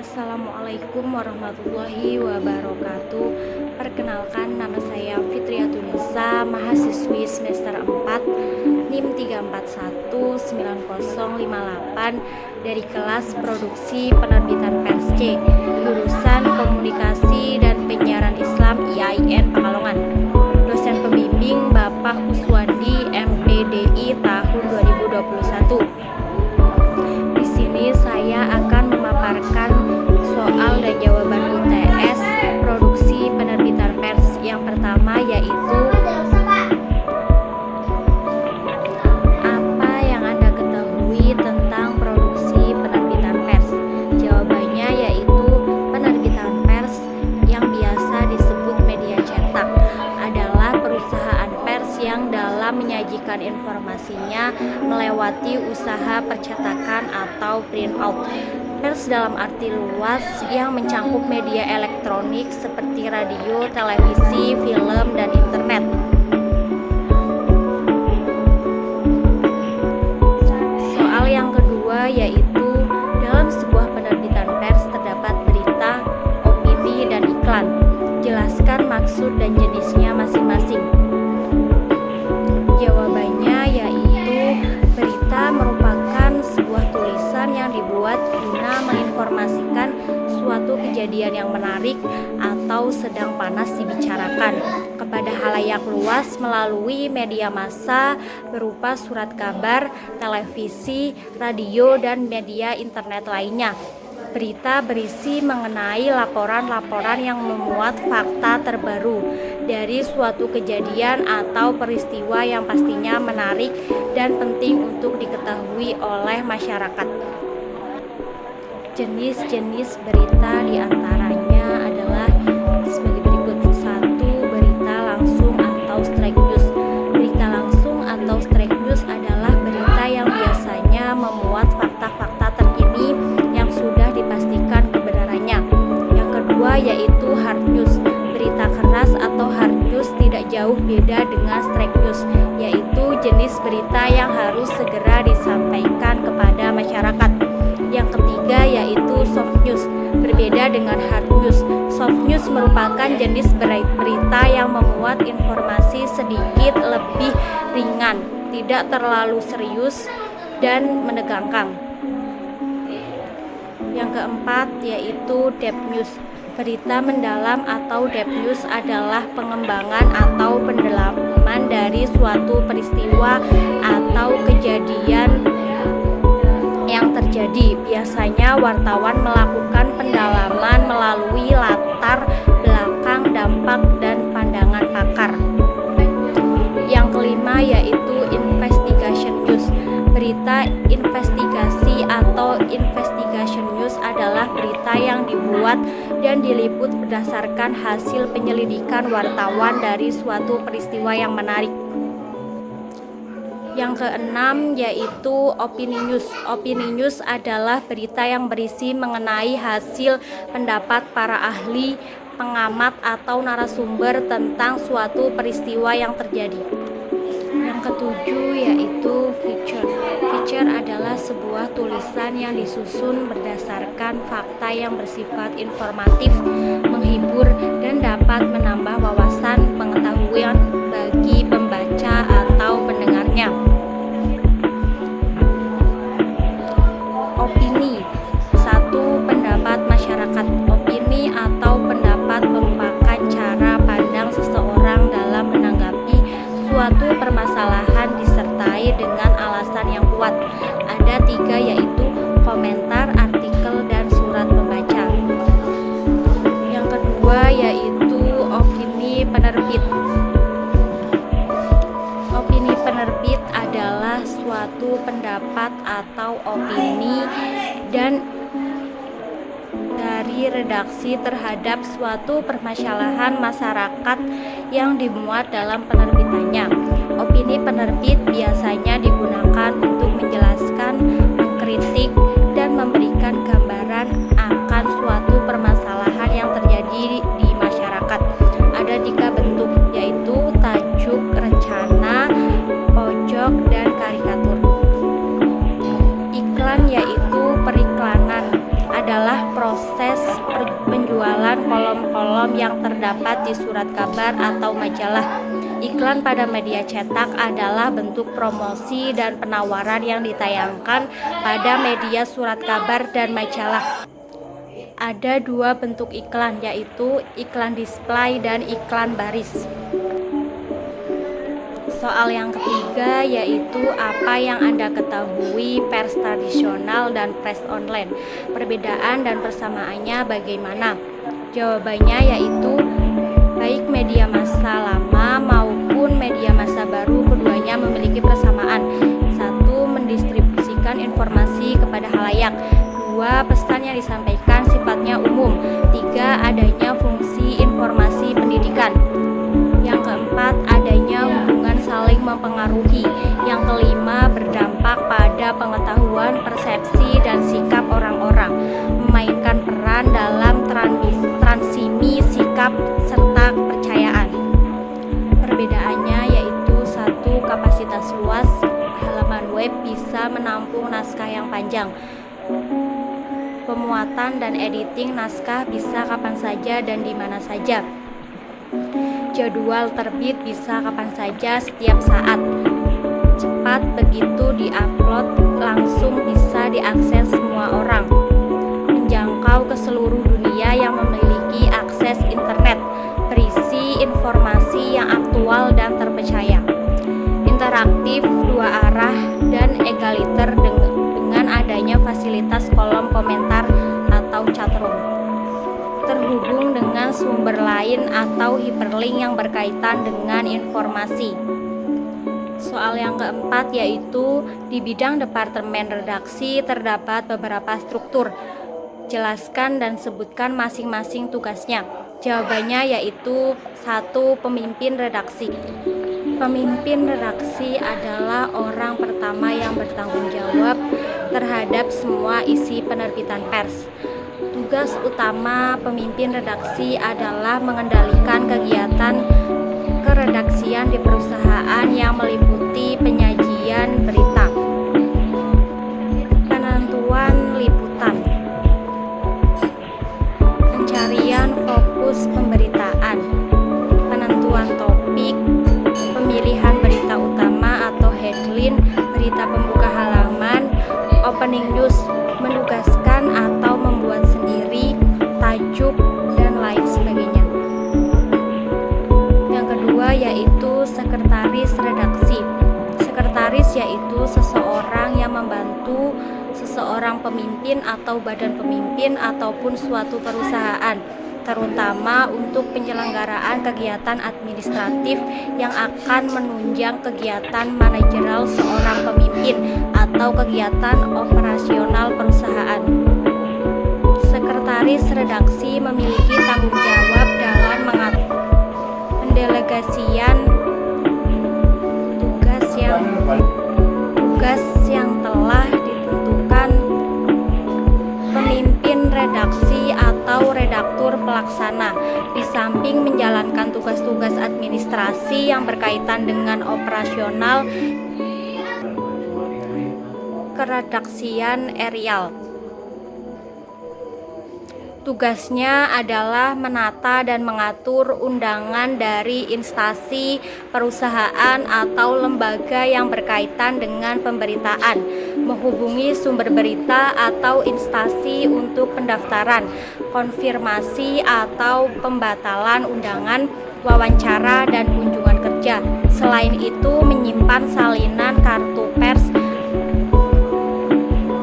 Assalamualaikum warahmatullahi wabarakatuh. Perkenalkan, nama saya Fitriatunisa, mahasiswi semester 4 NIM 3419058 dari kelas Produksi Penerbitan Pers C, jurusan Komunikasi dan Penyiaran Islam IAIN Pekalongan. Dosen pembimbing Bapak Kuswandi MPDI tahun 2021. Di sini saya akan memaparkan soal dan jawaban UTS Produksi Penerbitan Pers. Yang pertama yaitu apa yang Anda ketahui tentang produksi penerbitan pers? Jawabannya yaitu penerbitan pers yang biasa disebut media cetak adalah perusahaan pers yang dalam menyajikan informasinya melewati usaha percetakan atau print out. Pers dalam arti luas yang mencakup media elektronik seperti radio, televisi, film, dan internet. Soal yang kedua yaitu dalam sebuah penerbitan pers terdapat berita, opini, dan iklan. Jelaskan maksud dan jenisnya masing-masing. Jawabannya yaitu berita merupakan sebuah tulisan yang dibuat guna menginformasikan suatu kejadian yang menarik atau sedang panas dibicarakan kepada halayak luas melalui media massa berupa surat kabar, televisi, radio, dan media internet lainnya. Berita berisi mengenai laporan-laporan yang memuat fakta terbaru dari suatu kejadian atau peristiwa yang pastinya menarik dan penting untuk diketahui oleh masyarakat. Jenis-jenis berita diantaranya adalah sebagai berikut. 1. Berita langsung atau straight news. Berita langsung atau straight news adalah berita yang biasanya memuat fakta-fakta terkini yang sudah dipastikan kebenarannya. Yang kedua yaitu hard news. Berita keras atau hard news tidak jauh beda dengan straight news, yaitu jenis berita yang harus segera disampaikan kepada masyarakat. Yang ketiga yaitu soft news. Berbeda dengan hard news, soft news merupakan jenis berita yang memuat informasi sedikit lebih ringan, tidak terlalu serius dan menegangkan. Yang keempat yaitu depth news. Berita mendalam atau depth news adalah pengembangan atau pendalaman dari suatu peristiwa atau kejadian yang terjadi. Biasanya wartawan melakukan pendalaman melalui latar belakang, dampak, dan pandangan pakar. Yang kelima yaitu investigation news. Berita investigasi atau investigation news adalah berita yang dibuat dan diliput berdasarkan hasil penyelidikan wartawan dari suatu peristiwa yang menarik. Yang keenam yaitu opini news. Opini news adalah berita yang berisi mengenai hasil pendapat para ahli, pengamat, atau narasumber tentang suatu peristiwa yang terjadi. Yang ketujuh yaitu feature. Feature adalah sebuah tulisan yang disusun berdasarkan fakta yang bersifat informatif, menghibur, dan dapat menambah wawasan pengetahuan bagi pembaca atau pendengarnya. Opini. 1. Pendapat masyarakat. Opini atau pendapat merupakan cara pandang seseorang dalam menanggapi suatu permasalahan disertai dengan alasan yang kuat. Ada 3 yaitu komentar, artikel, dan surat pembaca. Yang kedua yaitu opini penerbit. Opini penerbit adalah suatu pendapat atau opini dan dari redaksi terhadap suatu permasalahan masyarakat yang dimuat dalam penerbitannya. Opini penerbit biasanya digunakan untuk menjelaskan, mengkritik, dan memberikan gambaran akan suatu permasalahan yang terjadi di masyarakat. Ada 3 bentuk, yaitu tajuk, rencana, pojok, dan karikatur. Iklan yaitu periklanan adalah proses kolom yang terdapat di surat kabar atau majalah. Iklan pada media cetak adalah bentuk promosi dan penawaran yang ditayangkan pada media surat kabar dan majalah. Ada dua bentuk iklan, yaitu iklan display dan iklan baris. Soal yang ketiga yaitu apa yang Anda ketahui pers tradisional dan pers online. Perbedaan dan persamaannya bagaimana? Jawabannya yaitu baik media masa lama maupun media masa baru, keduanya memiliki persamaan. 1. Mendistribusikan informasi kepada halayak. 2. Pesan yang disampaikan sifatnya umum. 3. Adanya fungsi informasi pendidikan. Yang keempat, adanya hubungan saling mempengaruhi. Yang kelima, berdampak pada pengetahuan, persepsi, dan sikap orang-orang, memainkan peran dalam transmisi sikap serta kepercayaan. Perbedaannya yaitu 1. Kapasitas luas. Halaman web bisa menampung naskah yang panjang. Pemuatan dan editing naskah bisa kapan saja dan di mana saja. Jadwal terbit bisa kapan saja setiap saat. Cepat, begitu diupload langsung bisa diakses semua orang. Menjangkau ke seluruh dunia yang memiliki akses internet. Berisi informasi yang aktual dan terpercaya. Interaktif, dua arah, dan egaliter dengan adanya fasilitas kolom komentar atau chatroom. Terhubung dengan sumber lain atau hyperlink yang berkaitan dengan informasi. Soal yang keempat yaitu di bidang departemen redaksi terdapat beberapa struktur. Jelaskan dan sebutkan masing-masing tugasnya. Jawabannya yaitu 1. Pemimpin redaksi. Pemimpin redaksi adalah orang pertama yang bertanggung jawab terhadap semua isi penerbitan pers. Tugas utama pemimpin redaksi adalah mengendalikan kegiatan keredaksian di perusahaan yang meliputi penyajian berita, penentuan liputan, pencarian fokus pemberitaan, penentuan topik, pemilihan berita utama atau headline, berita pembuka halaman, opening news, menugaskan atau membuat sendiri tajuk dan lain sebagainya. Yang kedua yaitu sekretaris redaksi. Sekretaris yaitu seseorang yang membantu seseorang pemimpin atau badan pemimpin ataupun suatu perusahaan, terutama untuk penyelenggaraan kegiatan administratif yang akan menunjang kegiatan manajerial seorang pemimpin atau kegiatan operasional perusahaan. Sekretaris redaksi memiliki tanggung jawab dalam mengatur pendelegasian tugas yang telah ditentukan pemimpin redaksi atau redaktur pelaksana, di samping menjalankan tugas-tugas administrasi yang berkaitan dengan operasional keredaksian erial. Tugasnya adalah menata dan mengatur undangan dari instansi, perusahaan, atau lembaga yang berkaitan dengan pemberitaan, menghubungi sumber berita atau instansi untuk pendaftaran, konfirmasi atau pembatalan undangan, wawancara, dan kunjungan kerja. Selain itu, menyimpan salinan kartu pers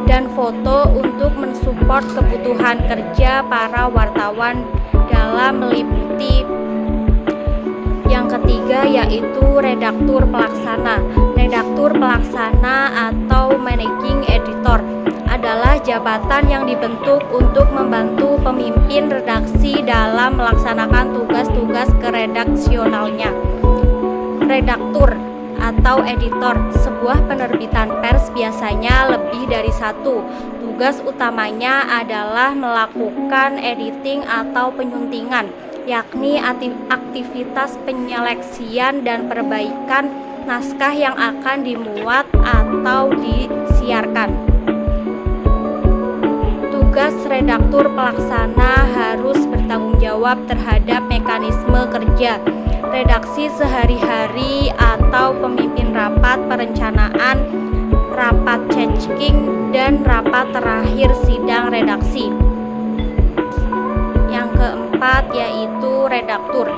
dan foto untuk mensupport kebutuhan kerja para wartawan dalam meliputi. Yang ketiga yaitu redaktur pelaksana. Redaktur pelaksana atau managing editor adalah jabatan yang dibentuk untuk membantu pemimpin redaksi dalam melaksanakan tugas-tugas keredaksionalnya. Redaktur atau editor sebuah penerbitan pers biasanya lebih dari satu. Tugas utamanya adalah melakukan editing atau penyuntingan, yakni aktivitas penyeleksian dan perbaikan naskah yang akan dimuat atau disiarkan. Tugas redaktur pelaksana harus bertanggung jawab terhadap mekanisme kerja redaksi sehari-hari atau pemimpin rapat perencanaan, rapat checking, dan rapat terakhir sidang redaksi. Yang keempat yaitu redaktur.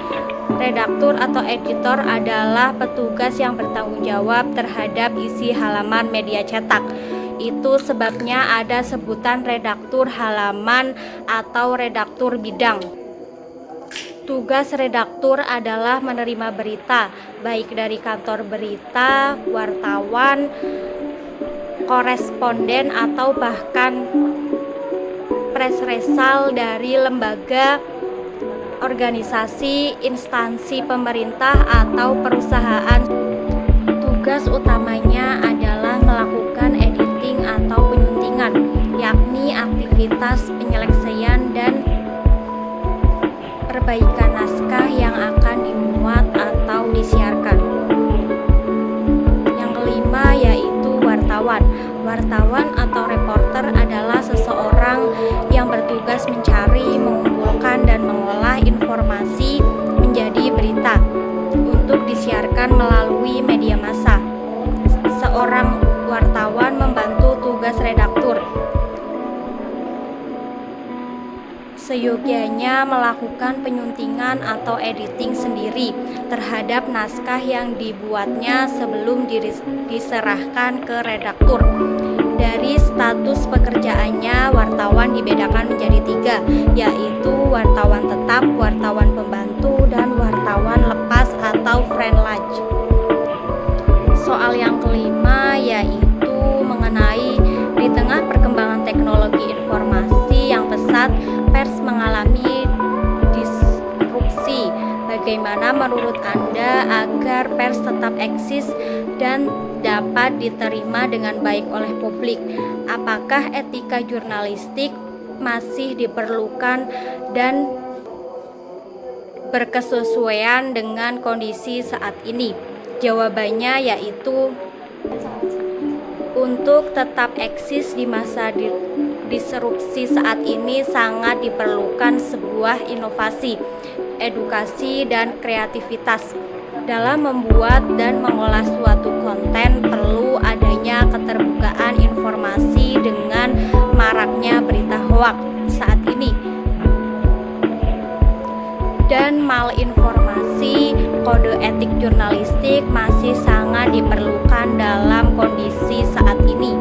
Redaktur atau editor adalah petugas yang bertanggung jawab terhadap isi halaman media cetak. Itu sebabnya ada sebutan redaktur halaman atau redaktur bidang. Tugas redaktur adalah menerima berita, baik dari kantor berita, wartawan, koresponden, atau bahkan press resal dari lembaga, organisasi, instansi pemerintah, atau perusahaan. Tugas utamanya adalah melakukan editing atau penyuntingan, yakni aktivitas penyelesaian dan perbaikan naskah yang akan dimuat atau disiarkan. Yang kelima yaitu wartawan. Wartawan atau reporter adalah seseorang yang bertugas mencari, mengumpulkan, dan mengolah informasi menjadi berita untuk disiarkan melalui media massa. Seorang wartawan membantu tugas redaktur, seyogyanya melakukan penyuntingan atau editing sendiri terhadap naskah yang dibuatnya sebelum diserahkan ke redaktur. Dari status pekerjaannya, wartawan dibedakan menjadi 3, yaitu wartawan tetap, wartawan pembantu, dan wartawan lepas atau freelance. Soal yang kelima yaitu mengenai di tengah perkembangan teknologi informasi yang pesat, pers mengalami disrupsi. Bagaimana menurut Anda agar pers tetap eksis dan dapat diterima dengan baik oleh publik? Apakah etika jurnalistik masih diperlukan dan berkesesuaian dengan kondisi saat ini? Jawabannya yaitu untuk tetap eksis di masa disrupsi saat ini sangat diperlukan sebuah inovasi, edukasi, dan kreativitas. Dalam membuat dan mengolah suatu konten perlu adanya keterbukaan informasi dengan maraknya berita hoak saat ini dan malinformasi. Kode etik jurnalistik masih sangat diperlukan dalam kondisi saat ini.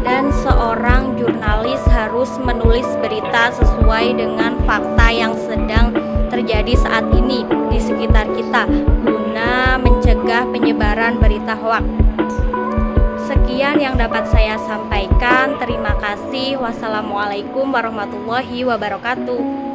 Dan seorang jurnalis harus menulis berita sesuai dengan fakta yang sedang terjadi saat ini di sekitar kita guna mencegah penyebaran berita hoak. Sekian yang dapat saya sampaikan. Terima kasih. Wassalamualaikum warahmatullahi wabarakatuh.